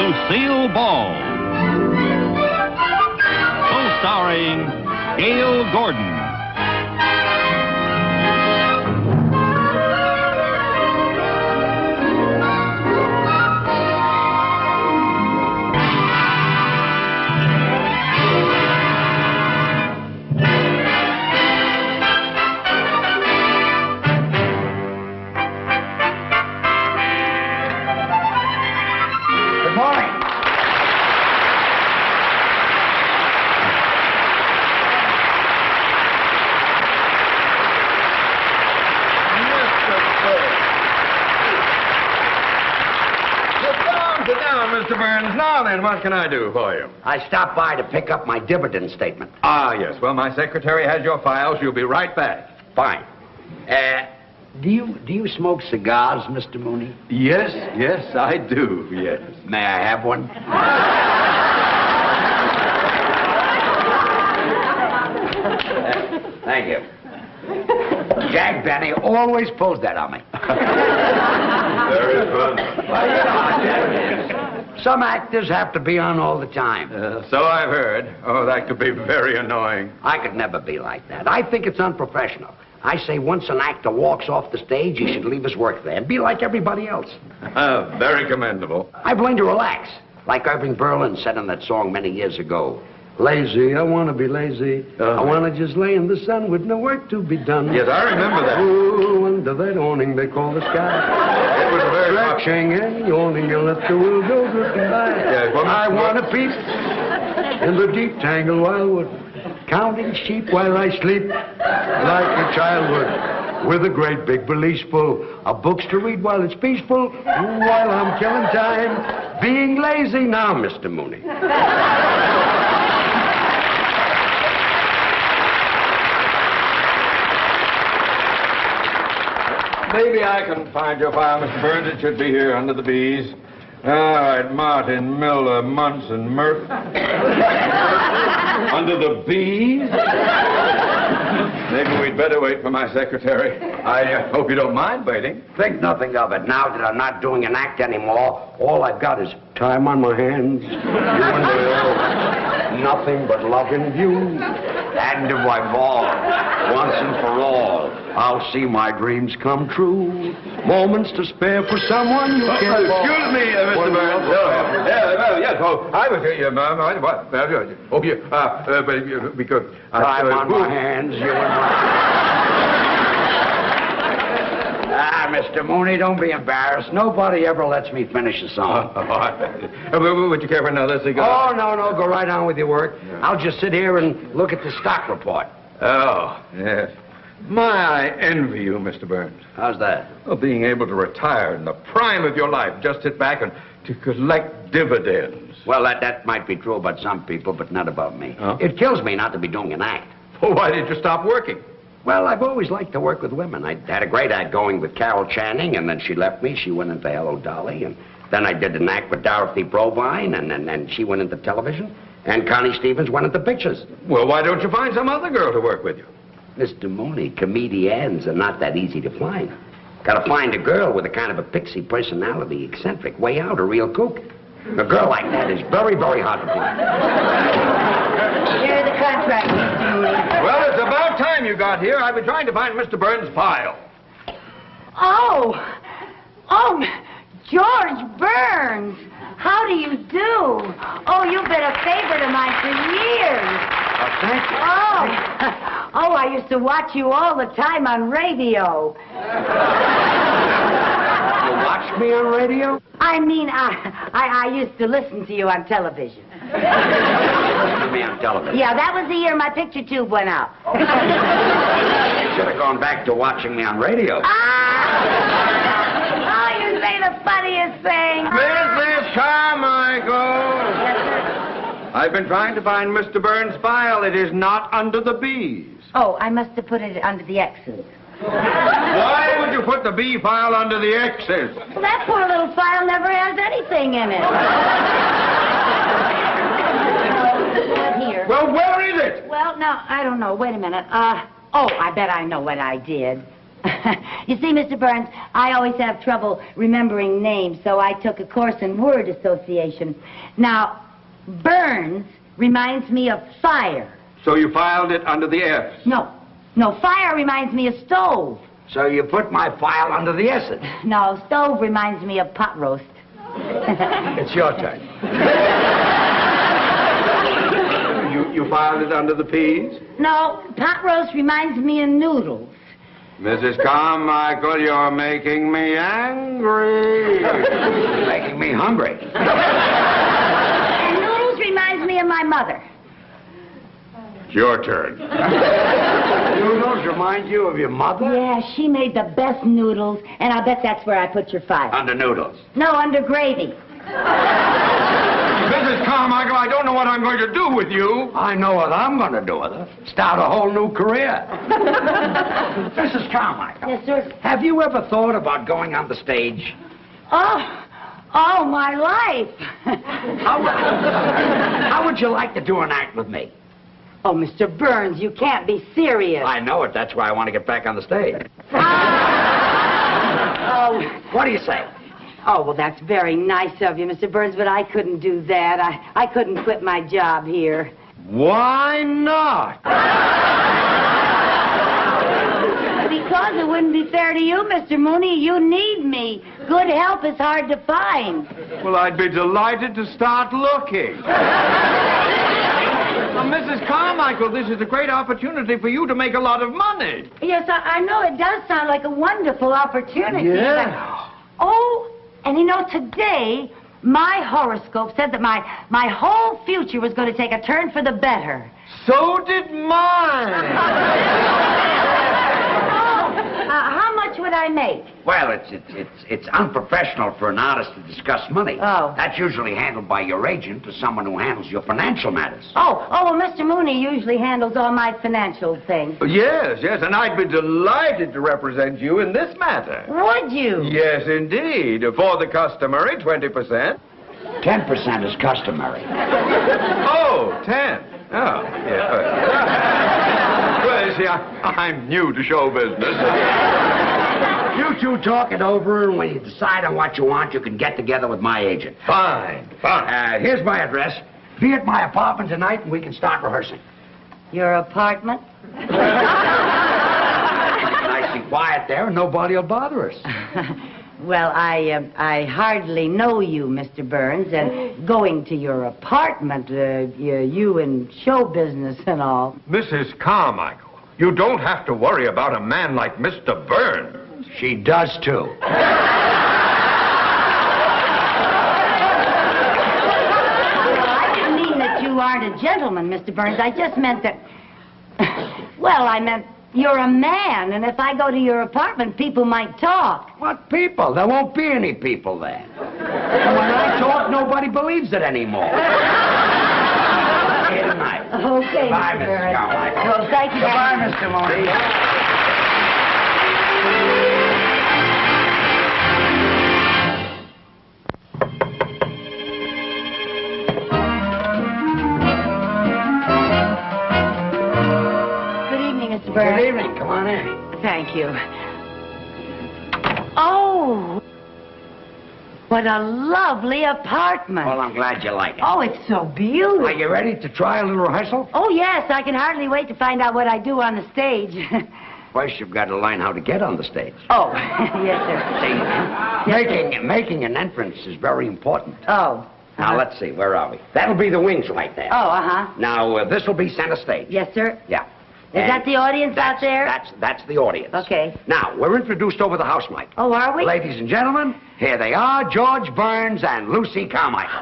Lucille Ball. Co-starring Gail Gordon. Mr. Burns, now then, what can I do for you? I stopped by to pick up my dividend statement. Ah, yes. Well, my secretary has your file. She'll be right back. Fine. Do you smoke cigars, Mr. Mooney? Yes, I do, yes. May I have one? Thank you. Jack Benny always pulls that on me. Very fun. Well, you know, some actors have to be on all the time. So I've heard. Oh, that could be very annoying. I could never be like that. I think it's unprofessional. I say once an actor walks off the stage, he should leave his work there and be like everybody else. Very commendable. I've learned to relax, like Irving Berlin said in that song many years ago. Lazy, I want to be lazy. I want to just lay in the sun with no work to be done. Yes, I remember that. Ooh, under that awning they call the sky. It was a very stretching and yawning and let the world go drifting by. Yes, well, I want to peep in the deep tangled wildwood, counting sheep while I sleep, like a childhood, with a great big valise full of books to read while it's peaceful, while I'm killing time, being lazy now, Mr. Mooney. Maybe I can find your file, Mr. Burns. It should be here under the B's. All right, Martin, Miller, Munson, Murphy. Under the B's? Maybe we'd better wait for my secretary. I hope you don't mind waiting. Think nothing of it. Now that I'm not doing an act anymore, all I've got is time on my hands. You and Bill. Nothing but loving you. And if I fall, once and for all, I'll see my dreams come true. Moments to spare for someone you can't. Excuse me, Mr. Burns. Yes. Oh, I was here, what? Oh, yeah. Because time on my hands, you and Mr. Mooney, don't be embarrassed. Nobody ever lets me finish a song. Would you care for another cigar? Oh, no. Go right on with your work. Yeah. I'll just sit here and look at the stock report. Oh, yes. I envy you, Mr. Burns. How's that? Well, being able to retire in the prime of your life, just sit back and to collect dividends. Well, that might be true about some people, but not about me. Huh? It kills me not to be doing an act. Well, why did you stop working? Well, I've always liked to work with women. I had a great act going with Carol Channing, and then she left me. She went into Hello, Dolly, and then I did an act with Dorothy Provine, and then she went into television, and Connie Stevens went into pictures. Well, why don't you find some other girl to work with you? Mr. Mooney, comedians are not that easy to find. Gotta find a girl with a kind of a pixie personality, eccentric, way out, a real kook. A girl like that is very, very hard to find. Here's the contract, Mr. Mooney. Well, it's about time you got here. I've been trying to find Mr. Burns' file. Oh, George Burns. How do you do? Oh, you've been a favorite of mine for years. Thank you. Oh, I used to watch you all the time on radio. You watched me on radio? I mean, I used to listen to you on television. Listen to me on television? Yeah, that was the year my picture tube went out. You should have gone back to watching me on radio. Oh, you say the funniest thing. Mrs. Carmichael! Yes, sir. I've been trying to find Mr. Burns' file. It is not under the B's. Oh, I must have put it under the X's. Why would you put the B file under the X's? Well, that poor little file never has anything in it. Here. Well, where is it? Well, no, I don't know. Wait a minute. I bet I know what I did. You see, Mr. Burns, I always have trouble remembering names, so I took a course in word association. Now, Burns reminds me of fire. So you filed it under the F? No, fire reminds me of stove. So you put my file under the S's. No, stove reminds me of pot roast. It's your turn. You filed it under the P's? No, pot roast reminds me of noodles. Mrs. Carmichael, you're making me angry. Making me hungry. And noodles reminds me of my mother. It's your turn. Noodles remind you of your mother? Yeah, she made the best noodles, and I'll bet that's where I put your file. Under noodles. No, under gravy. Mrs. Carmichael, I don't know what I'm going to do with you. I know what I'm going to do with her. Start a whole new career. Mrs. Carmichael. Yes, sir. Have you ever thought about going on the stage? Oh, my life. How would you like to do an act with me? Oh, Mr. Burns, you can't be serious. I know it. That's why I want to get back on the stage. Oh. What do you say? Oh, well, that's very nice of you, Mr. Burns, but I couldn't do that. I couldn't quit my job here. Why not? Because it wouldn't be fair to you, Mr. Mooney. You need me. Good help is hard to find. Well, I'd be delighted to start looking. Now, Mrs. Carmichael, this is a great opportunity for you to make a lot of money. Yes, I know it does sound like a wonderful opportunity. Yeah. But... Oh, and you know, today, my horoscope said that my whole future was going to take a turn for the better. So did mine. How much would I make? Well, it's unprofessional for an artist to discuss money. Oh. That's usually handled by your agent or someone who handles your financial matters. Oh, well, Mr. Mooney usually handles all my financial things. Yes, and I'd be delighted to represent you in this matter. Would you? Yes, indeed. For the customary 20%. 10% is customary. Oh, 10. Oh, yeah. Well, you see, I'm new to show business. You two talk it over, and when you decide on what you want, you can get together with my agent. Fine. Here's my address. Be at my apartment tonight, and we can start rehearsing. Your apartment? Nice and quiet there, and nobody will bother us. Well, I hardly know you, Mr. Burns, and going to your apartment, you in show business and all. Mrs. Carmichael, you don't have to worry about a man like Mr. Burns. She does, too. I didn't mean that you aren't a gentleman, Mr. Burns. I just meant that... Well, I meant you're a man, and if I go to your apartment, people might talk. What people? There won't be any people there. And when I talk, nobody believes it anymore. Here tonight. Okay, Goodbye, Mr. Mrs. Burns. Carmichael. Well, thank you. Goodbye, Mr. Mooney. Good evening. Come on in. Thank you. Oh, what a lovely apartment. Well, I'm glad you like it. Oh, it's so beautiful. Are you ready to try a little rehearsal? Oh, yes. I can hardly wait to find out what I do on the stage. First, you've got to learn how to get on the stage. Oh, yes, sir. See, making an entrance is very important. Oh. Now, let's see. Where are we? That'll be the wings right there. Oh, uh-huh. Now, this will be center stage. Yes, sir. Yeah. Is that the audience out there? That's the audience. Okay. Now, we're introduced over the house mic. Oh, are we? Ladies and gentlemen, here they are, George Burns and Lucy Carmichael.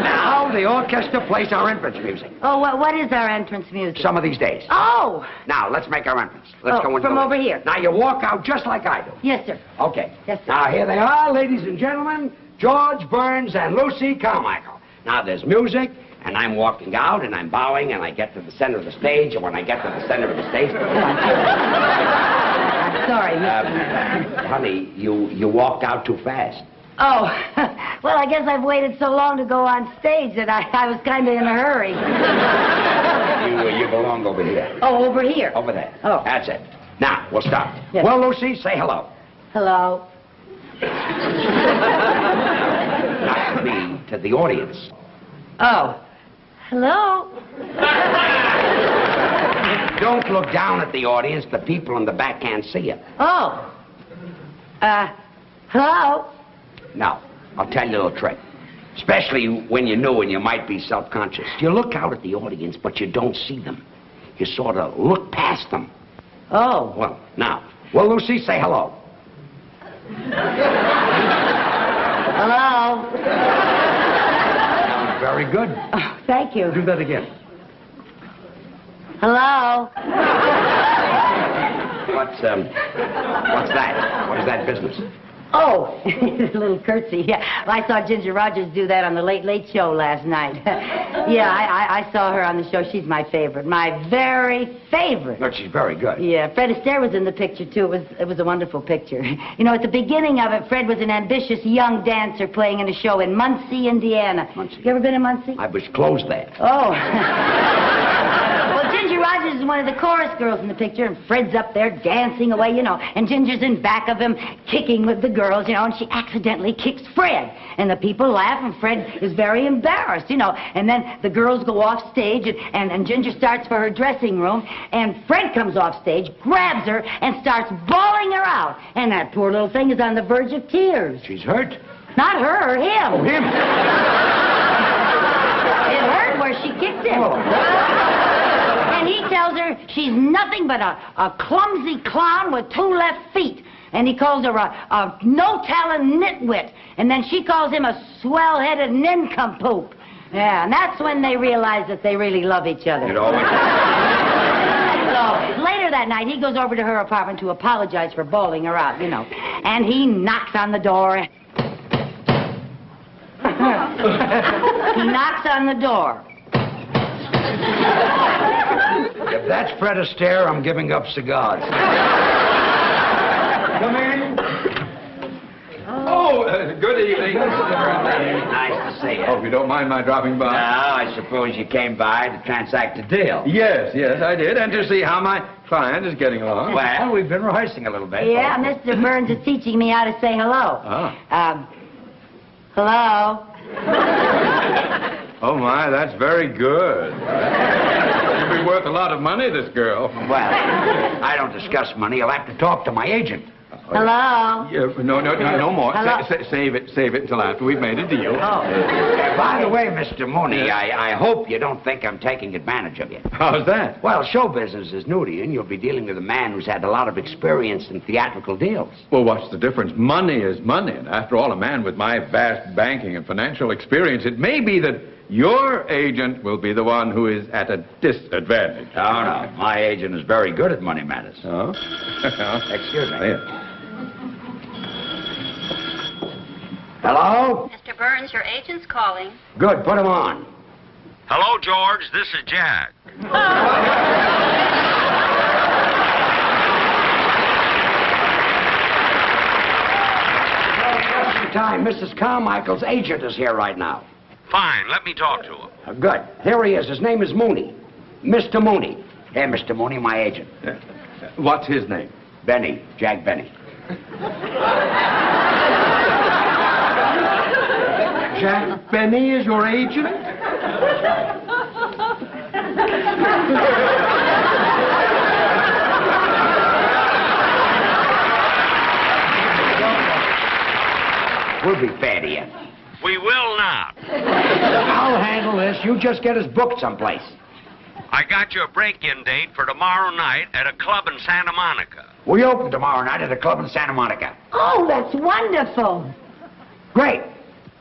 Now, the orchestra plays our entrance music. Oh, what is our entrance music? Some of these days. Oh! Now, let's make our entrance. Let's go into from the over here. Now, you walk out just like I do. Yes, sir. Okay. Yes, sir. Now, here they are, ladies and gentlemen, George Burns and Lucy Carmichael. Now, there's music, and I'm walking out, and I'm bowing, and I get to the center of the stage, and when I get to the center of the stage... I'm sorry, Mr. Honey, you walked out too fast. Oh, well, I guess I've waited so long to go on stage that I was kind of in a hurry. You belong over here. Oh, over here? Over there. Oh. That's it. Now, we'll start. Yes. Well, Lucy, say hello. Hello. Not to me, to the audience. Oh. Hello. Don't look down at the audience. The people in the back can't see you. Oh. Hello. Now, I'll tell you a little trick. Especially when you're new and you might be self-conscious. You look out at the audience, but you don't see them. You sort of look past them. Oh. Well, now, well, Lucy, say hello. Hello. Very good. Oh, thank you. Do that again. Hello. What's that? What is that business? Oh, a little curtsy. Yeah, well, I saw Ginger Rogers do that on the Late Late Show last night. Yeah, I saw her on the show. She's my favorite. My very favorite. Look, she's very good. Yeah, Fred Astaire was in the picture, too. It was a wonderful picture. You know, at the beginning of it, Fred was an ambitious young dancer playing in a show in Muncie, Indiana. Muncie. You ever been to Muncie? I was closed there. Oh. Well, Ginger Rogers is one of the chorus girls in the picture, and Fred's up there dancing away, you know, and Ginger's in back of him kicking with the girls, you know, and she accidentally kicks Fred. And the people laugh, and Fred is very embarrassed, you know. And then the girls go off stage, and Ginger starts for her dressing room, and Fred comes off stage, grabs her, and starts bawling her out. And that poor little thing is on the verge of tears. She's hurt? Not her, him. Oh, him. It hurt where she kicked him. Oh. And he tells her she's nothing but a clumsy clown with 2 left feet. And he calls her a no-talent nitwit. And then she calls him a swell-headed nincompoop. Yeah, and that's when they realize that they really love each other. It always... So, later that night, he goes over to her apartment to apologize for bawling her out, you know. And he knocks on the door. He knocks on the door. If that's Fred Astaire, I'm giving up cigars. Come in. Oh, good evening. Nice to see you. Hope you don't mind my dropping by. I suppose you came by to transact a deal. Yes, I did, and to see how my client is getting along. Well, we've been rehearsing a little bit. Yeah, Mr. Burns is teaching me how to say hello. Hello. Oh, my, that's very good. You'll be worth a lot of money, this girl. Well, I don't discuss money. You'll have to talk to my agent. Hello. Yeah, no more. Hello? Save it until after we've made a deal. By the way, Mr. Mooney, I hope you don't think I'm taking advantage of you. How's that? Well, show business is new to you, and you'll be dealing with a man who's had a lot of experience in theatrical deals. Well, what's the difference? Money is money, and after all, a man with my vast banking and financial experience, it may be that your agent will be the one who is at a disadvantage. Oh, no. My agent is very good at money matters. Oh? Excuse me. Yeah. Hello? Mr. Burns, your agent's calling. Good, put him on. Hello, George. This is Jack. Just in time. Mrs. Carmichael's agent is here right now. Fine. Let me talk to him. Good. Here he is. His name is Mooney. Mr. Mooney. Hey, Mr. Mooney, my agent. What's his name? Benny. Jack Benny. Jack Benny is your agent? We'll be fair to you. We will not. I'll handle this. You just get us booked someplace. I got you a break-in date for tomorrow night at a club in Santa Monica. We open tomorrow night at a club in Santa Monica. Oh, that's wonderful. Great.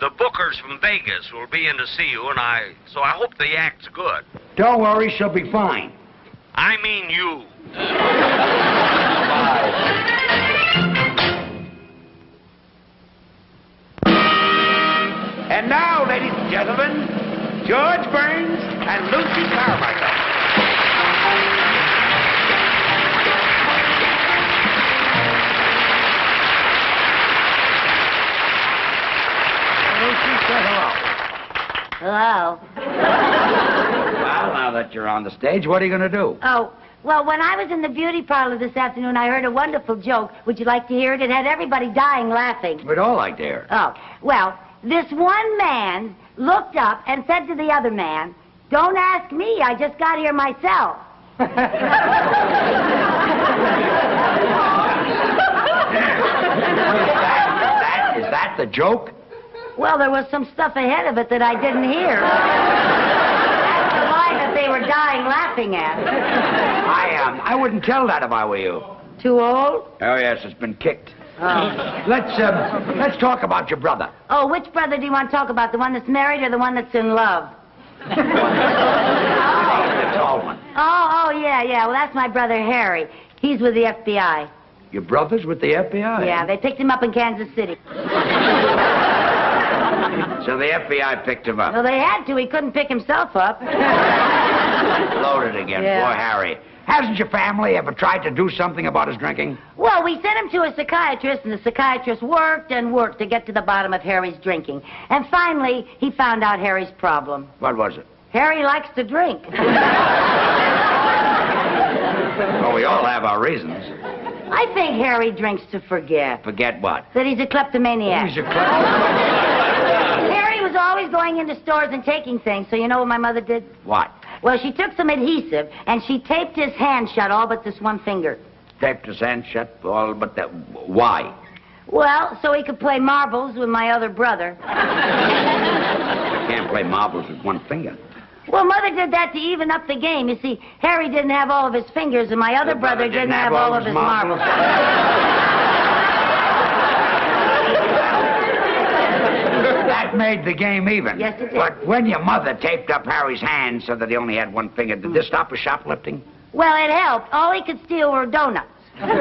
The bookers from Vegas will be in to see you, so I hope the act's good. Don't worry, she'll be fine. I mean you. And now, ladies and gentlemen, George Burns and Lucy Carmichael. Lucy, say hello. Hello. Well, now that you're on the stage, what are you going to do? Oh, Well, when I was in the beauty parlor this afternoon, I heard a wonderful joke. Would you like to hear it? It had everybody dying laughing. We'd all like to hear. Oh, well, this one man looked up and said to the other man, "Don't ask me, I just got here myself." Is that the joke? Well, there was some stuff ahead of it that I didn't hear. That's the line that they were dying laughing at. I wouldn't tell that if I were you. Too old? Oh, yes, it's been kicked. Oh. Let's talk about your brother. Oh, which brother do you want to talk about? The one that's married or the one that's in love? The tall one. Oh, yeah. Well, that's my brother Harry. He's with the FBI. Your brother's with the FBI? Yeah, they picked him up in Kansas City. So the FBI picked him up. Well, they had to. He couldn't pick himself up. Loaded again. Yeah. Poor Harry. Hasn't your family ever tried to do something about his drinking? Well, we sent him to a psychiatrist, and the psychiatrist worked and worked to get to the bottom of Harry's drinking. And finally, he found out Harry's problem. What was it? Harry likes to drink. Well, we all have our reasons. I think Harry drinks to forget. Forget what? That he's a kleptomaniac. He's a kleptomaniac. Harry was always going into stores and taking things, so you know what my mother did? What? Well, she took some adhesive, and she taped his hand shut all but this one finger. Taped his hand shut all but that. Why? Well, so he could play marbles with my other brother. You can't play marbles with one finger. Well, Mother did that to even up the game. You see, Harry didn't have all of his fingers, and my other brother didn't have all of his marbles. That made the game even. Yes, it did. But when your mother taped up Harry's hand so that he only had one finger, did this stop his shoplifting? Well, it helped. All he could steal were donuts. Harry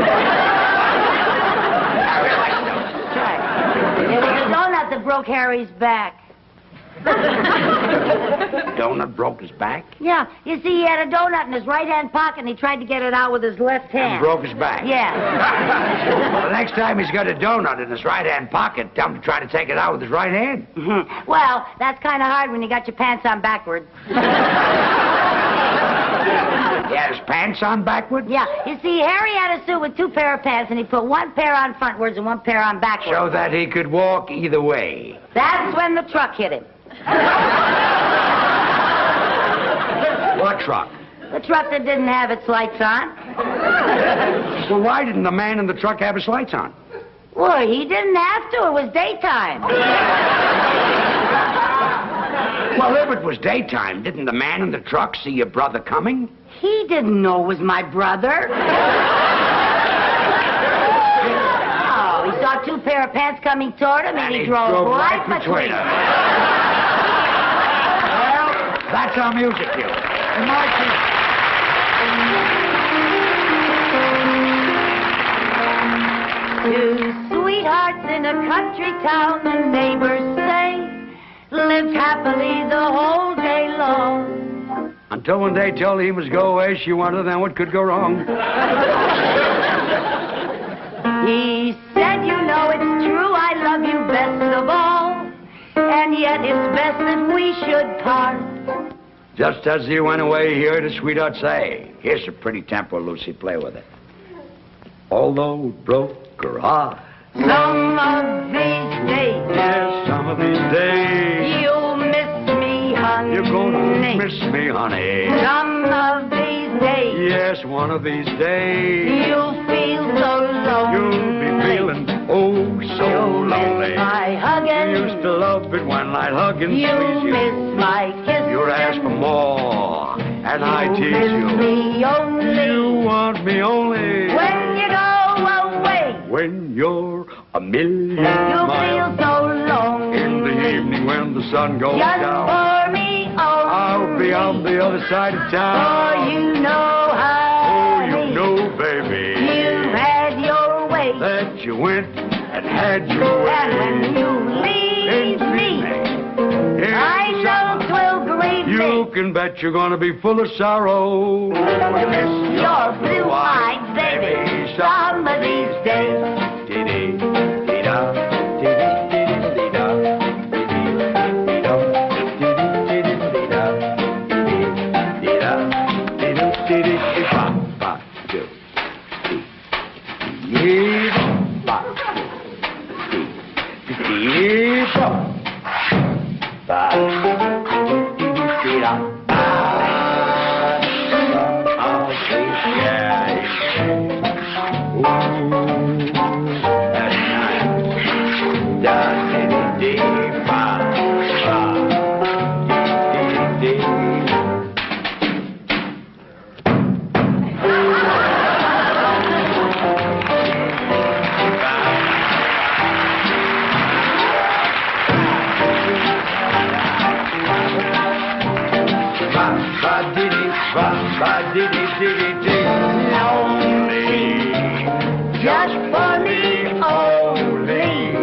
likes donuts. That's right. It was a donut that broke Harry's back. Donut broke his back? Yeah. You see, he had a donut in his right-hand pocket, and he tried to get it out with his left hand. And broke his back? Yeah. Well, the next time he's got a donut in his right-hand pocket, tell him to try to take it out with his right hand. Well, that's kind of hard when you got your pants on backward. He had his pants on backward? Yeah. You see, Harry had a suit with two pair of pants, and he put one pair on frontwards and one pair on backwards. So that he could walk either way. That's when the truck hit him. What truck? The truck that didn't have its lights on. Well, why didn't the man in the truck have his lights on? Well, he didn't have to. It was daytime. Well, if it was daytime, didn't the man in the truck see your brother coming? He didn't know it was my brother. Oh, he saw two pair of pants coming toward him, and he drove right between them. Well, that's our music cue. And Two sweethearts in a country town, the neighbors say, lived happily the whole day long. until one day told he must go away, she wondered then what could go wrong. He said, you know it's true, I love you best of all, and yet it's best if we should part. Just as he went away, he heard a sweetheart say, here's a pretty tempo, Lucy, play with it. Although it broke her heart, Some of these days, yes, some of these days, you'll miss me, honey. you're gonna miss me, honey. Some of these days, Yes, one of these days, you'll feel so lonely. you'll be feeling oh so You'll lonely. miss my You hugging. used to love it when I'd hug and You'll squeeze you. miss my kissing. You'd ask for more, and I You'll tease miss you. me only You want me only when you go away. when you're a million You'll miles. feel so lonely. In the evening when the sun goes Just down, for me only. I'll be on the other side of For town. you know, Oh, honey, you know, baby, you had your way. that you went and had your way. And when you leave me, Here's I know 'twill grieve you me. can bet you're gonna be full of sorrow. Your blue-eyed baby, some of these days. Just for me only.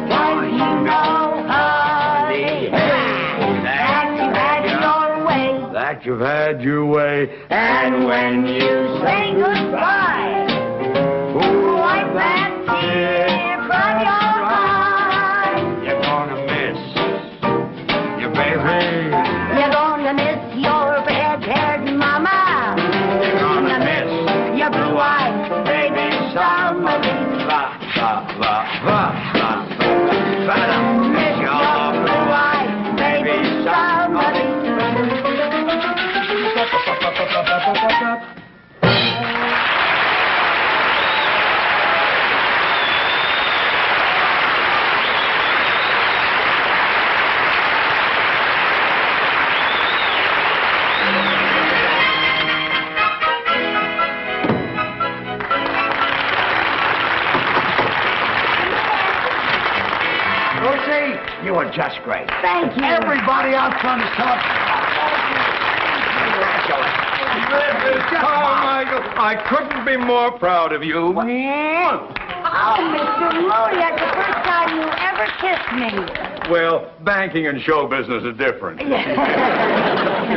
Cause you know, honey, that you've had your way. That you've had your way. And when you say goodbye, wipe that tear from your eye. You're gonna miss your baby. You're gonna miss your red-haired mama. You're gonna miss your blue-eyed baby somebody. Miss your blue-eyed baby somebody. Lucy, you were just great. Thank you. Everybody out front is talking. Carmichael, I couldn't be more proud of you. Oh, Mr. Mooney, that's the first time you ever kissed me. Well, banking and show business are different. You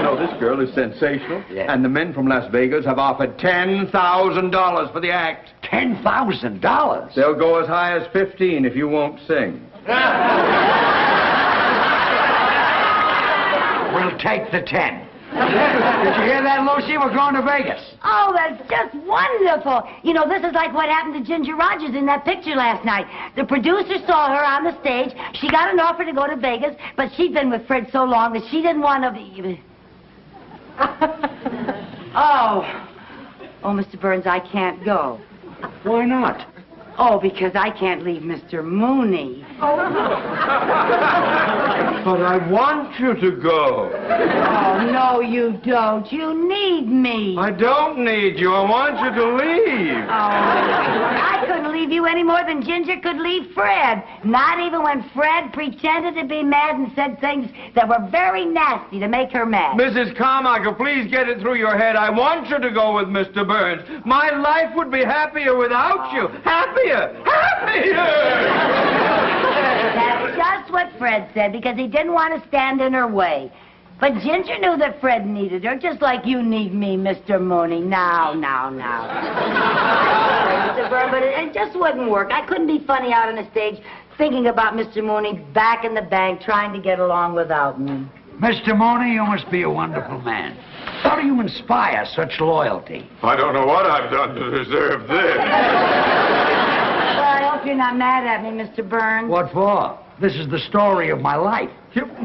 know, this girl is sensational, and the men from Las Vegas have offered $10,000 for the act. $10,000? They'll go as high as 15 if you won't sing. We'll take the 10. Did you hear that, Lucy? We're going to Vegas. Oh, that's just wonderful. You know, this is like what happened to Ginger Rogers in that picture last night. The producer saw her on the stage. She got an offer to go to Vegas, but she'd been with Fred so long that she didn't want to be... Oh, Mr. Burns, I can't go. Why not? Oh, because I can't leave Mr. Mooney. But I want you to go. Oh, no, you don't. You need me. I don't need you. I want you to leave. Oh, I couldn't leave you any more than Ginger could leave Fred. Not even when Fred pretended to be mad and said things that were very nasty to make her mad. Mrs. Carmichael, please get it through your head. I want you to go with Mr. Burns. My life would be happier without you. Happier! That's just what Fred said, because he didn't want to stand in her way. But Ginger knew that Fred needed her, just like you need me, Mr. Mooney. Now. Mr. Burns, but it just wouldn't work. I couldn't be funny out on the stage thinking about Mr. Mooney back in the bank trying to get along without me. Mr. Mooney, you must be a wonderful man. How do you inspire such loyalty? I don't know what I've done to deserve this. Well, I hope you're not mad at me, Mr. Burns. What for? This is the story of my life.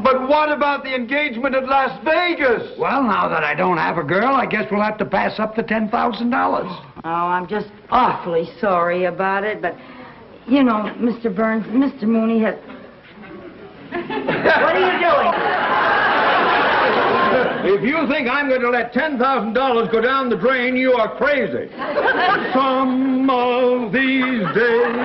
But what about the engagement at Las Vegas? Well, now that I don't have a girl, I guess we'll have to pass up the $10,000. Oh, I'm just awfully sorry about it, but, you know, Mr. Burns, Mr. Mooney has... What are you doing? If you think I'm going to let $10,000 go down the drain, you are crazy. Some of these days...